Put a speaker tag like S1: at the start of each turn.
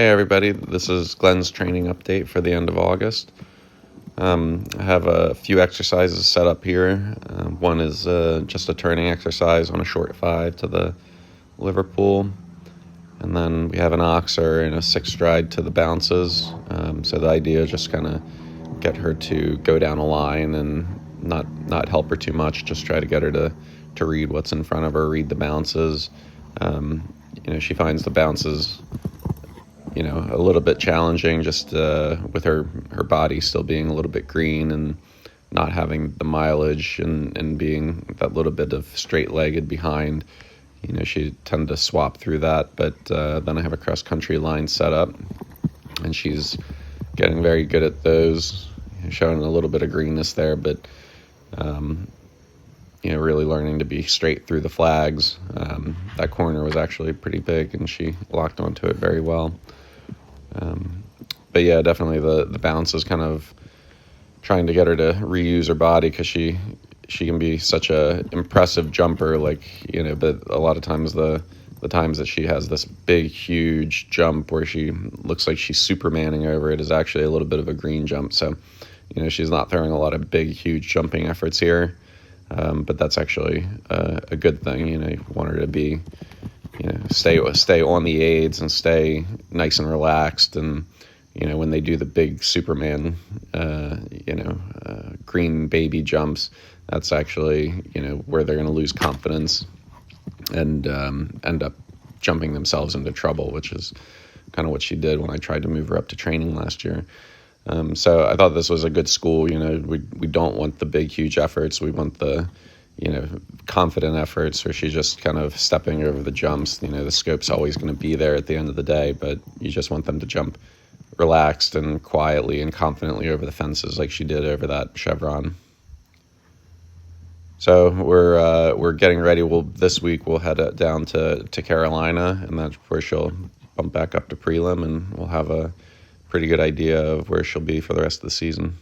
S1: Hey everybody, this is Glen's training update for the end of August. I have a few exercises set up here. One is just a turning exercise on a short 5 to the Liverpool. And then we have an oxer and a 6 stride to the bounces. So the idea is just kind of get her to go down a line and not help her too much, just try to get her to read what's in front of her, read the bounces. She finds the bounces a little bit challenging just with her body still being a little bit green and not having the mileage and being that little bit of straight-legged behind. She tend to swap through that, but then I have a cross-country line set up, and she's getting very good at those, showing a little bit of greenness there, but really learning to be straight through the flags. That corner was actually pretty big, and she locked onto it very well. But yeah, definitely the bounce is kind of trying to get her to reuse her body, because she can be such a impressive jumper, but a lot of times the times that she has this big, huge jump where she looks like she's Supermaning over it is actually a little bit of a green jump. So, she's not throwing a lot of big, huge jumping efforts here. But that's actually a good thing. You want her to be, stay on the aids and stay nice and relaxed. And, when they do the big Superman, green baby jumps, that's actually, where they're going to lose confidence and end up jumping themselves into trouble, which is kind of what she did when I tried to move her up to training last year. So I thought this was a good school. We don't want the big, huge efforts. We want the, confident efforts where she's just kind of stepping over the jumps. The scope's always going to be there at the end of the day, but you just want them to jump relaxed and quietly and confidently over the fences like she did over that chevron. So we're getting ready. This week we'll head down to Carolina, and that's where she'll bump back up to prelim, and we'll have a pretty good idea of where she'll be for the rest of the season.